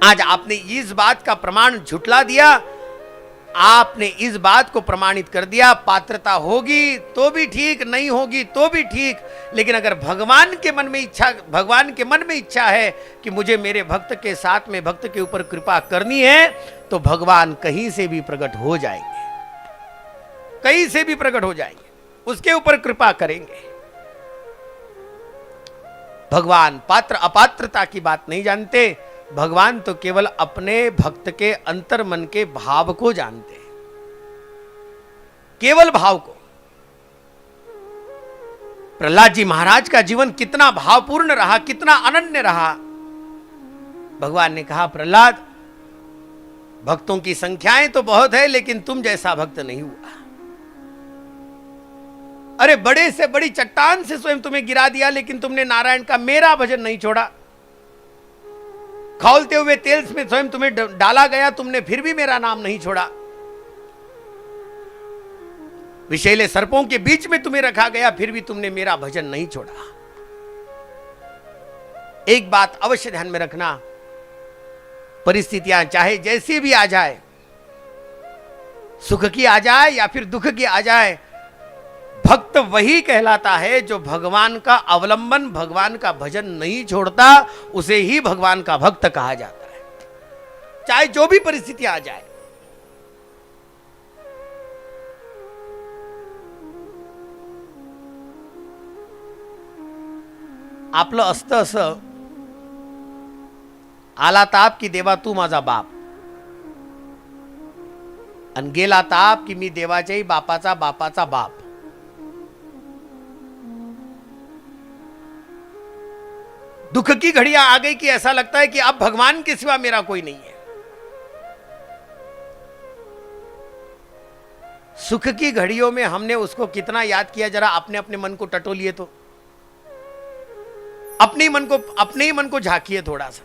आज आपने इस बात का प्रमाण झुठला दिया, आपने इस बात को प्रमाणित कर दिया। पात्रता होगी तो भी ठीक, नहीं होगी तो भी ठीक, लेकिन अगर भगवान के मन में इच्छा है कि मुझे मेरे भक्त के साथ में भक्त के ऊपर कृपा करनी है, तो भगवान कहीं से भी प्रकट हो जाएंगे, कहीं से भी प्रकट हो जाएंगे, उसके ऊपर कृपा करेंगे। भगवान पात्र अपात्रता की बात नहीं जानते, भगवान तो केवल अपने भक्त के अंतर मन के भाव को जानते हैं, केवल भाव को। प्रहलाद जी महाराज का जीवन कितना भावपूर्ण रहा, कितना अनन्य रहा। भगवान ने कहा, प्रहलाद, भक्तों की संख्याएं तो बहुत है, लेकिन तुम जैसा भक्त नहीं हुआ। अरे बड़े से बड़ी चट्टान से स्वयं तुम्हें गिरा दिया, लेकिन तुमने नारायण का मेरा भजन नहीं छोड़ा। खौलते हुए तेल में स्वयं तुम्हें डाला गया, तुमने फिर भी मेरा नाम नहीं छोड़ा। विषैले सर्पों के बीच में तुम्हें रखा गया, फिर भी तुमने मेरा भजन नहीं छोड़ा। एक बात अवश्य ध्यान में रखना, परिस्थितियां चाहे जैसी भी आ जाए, सुख की आ जाए या फिर दुख की आ जाए, भक्त वही कहलाता है जो भगवान का अवलंबन, भगवान का भजन नहीं छोड़ता, उसे ही भगवान का भक्त कहा जाता है, चाहे जो भी परिस्थिति आ जाए। आपलं असतं असं, आला ताप की देवा तू माझा बाप, आणि गेला ताप की मी देवाच्याही बापाचा बापाचा बाप। दुख की घड़ियां आ गई कि ऐसा लगता है कि अब भगवान के सिवा मेरा कोई नहीं है। सुख की घड़ियों में हमने उसको कितना याद किया, जरा अपने अपने मन को टटोलिए तो, अपने ही मन को झांकिए थोड़ा सा।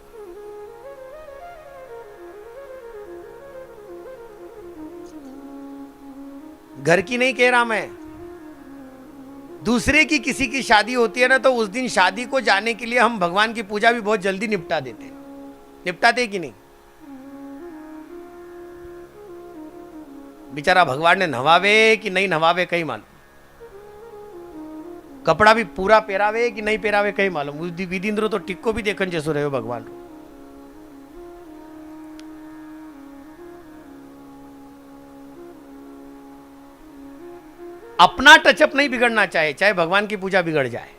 घर की नहीं कह रहा मैं, दूसरे की किसी की शादी होती है ना, तो उस दिन शादी को जाने के लिए हम भगवान की पूजा भी बहुत जल्दी निपटा देते, निपटाते कि नहीं? बेचारा भगवान ने नहवावे कि नहीं नहवावे कहीं मालूम, कपड़ा भी पूरा पहरावे कि नहीं पहरावे कहीं मालूम। विधिंद्रो तो टिक्को भी देखन जैसो रहे भगवान। अपना टचअप नहीं बिगड़ना चाहिए, चाहे भगवान की पूजा बिगड़ जाए।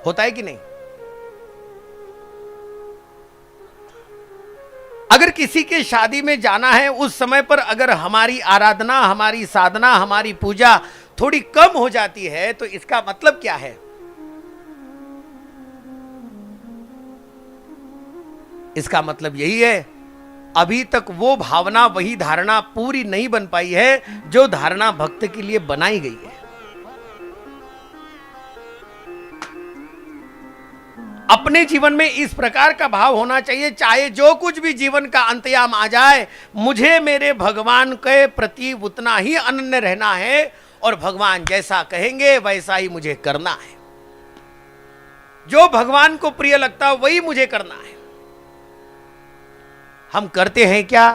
होता है कि नहीं? अगर किसी के शादी में जाना है, उस समय पर अगर हमारी आराधना, हमारी साधना, हमारी पूजा थोड़ी कम हो जाती है, तो इसका मतलब क्या है? इसका मतलब यही है, अभी तक वो भावना, वही धारणा पूरी नहीं बन पाई है जो धारणा भक्त के लिए बनाई गई है। अपने जीवन में इस प्रकार का भाव होना चाहिए, चाहे जो कुछ भी जीवन का अंतयाम आ जाए, मुझे मेरे भगवान के प्रति उतना ही अनन्य रहना है, और भगवान जैसा कहेंगे वैसा ही मुझे करना है। जो भगवान को प्रिय लगता है वही मुझे करना है। हम करते हैं क्या?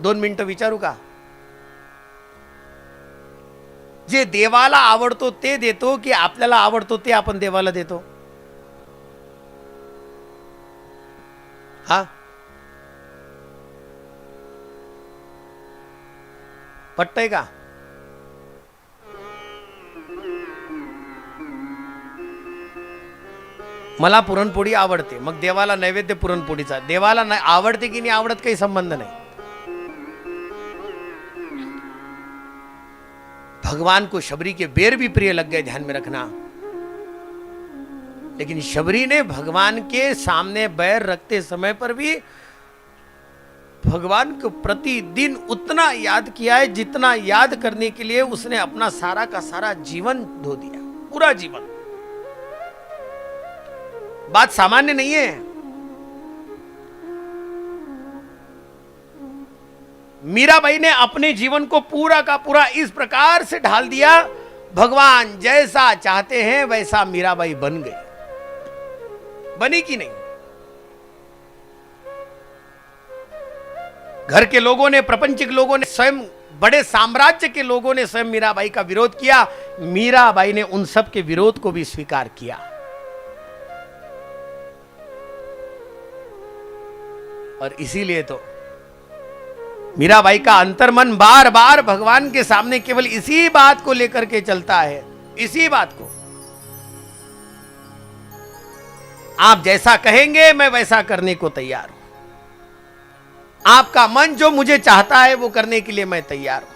2 मिनिटं विचारू का? जे देवाला आवडतो ते देतो की आपल्याला आवडतो ते आपण देवाला देतो? हा, पटतंय का? मला पुरणपोळी आवडते, मग देवाला नैवेद्य पुरणपोळीचा, देवाला आवडते की नाही आवडत काही संबंध नाही। भगवान को शबरी के बेर भी प्रिय लग गए, ध्यान में रखना, लेकिन शबरी ने भगवान के सामने बैर रखते समय पर भी भगवान को प्रतिदिन उतना याद किया है जितना याद करने के लिए उसने अपना सारा का सारा जीवन धो दिया, पूरा जीवन। बात सामान्य नहीं है। मीराबाई ने अपने जीवन को पूरा का पूरा इस प्रकार से ढाल दिया, भगवान जैसा चाहते हैं वैसा मीराबाई बन गई। बनी कि नहीं? घर के लोगों ने, प्रपंचिक लोगों ने, स्वयं बड़े साम्राज्य के लोगों ने स्वयं मीराबाई का विरोध किया। मीराबाई ने उन सब के विरोध को भी स्वीकार किया। और इसीलिए तो मीराबाई का अंतर्मन बार बार भगवान के सामने केवल इसी बात को लेकर के चलता है, इसी बात को। आप जैसा कहेंगे मैं वैसा करने को तैयार हूं। आपका मन जो मुझे चाहता है वो करने के लिए मैं तैयार हूं।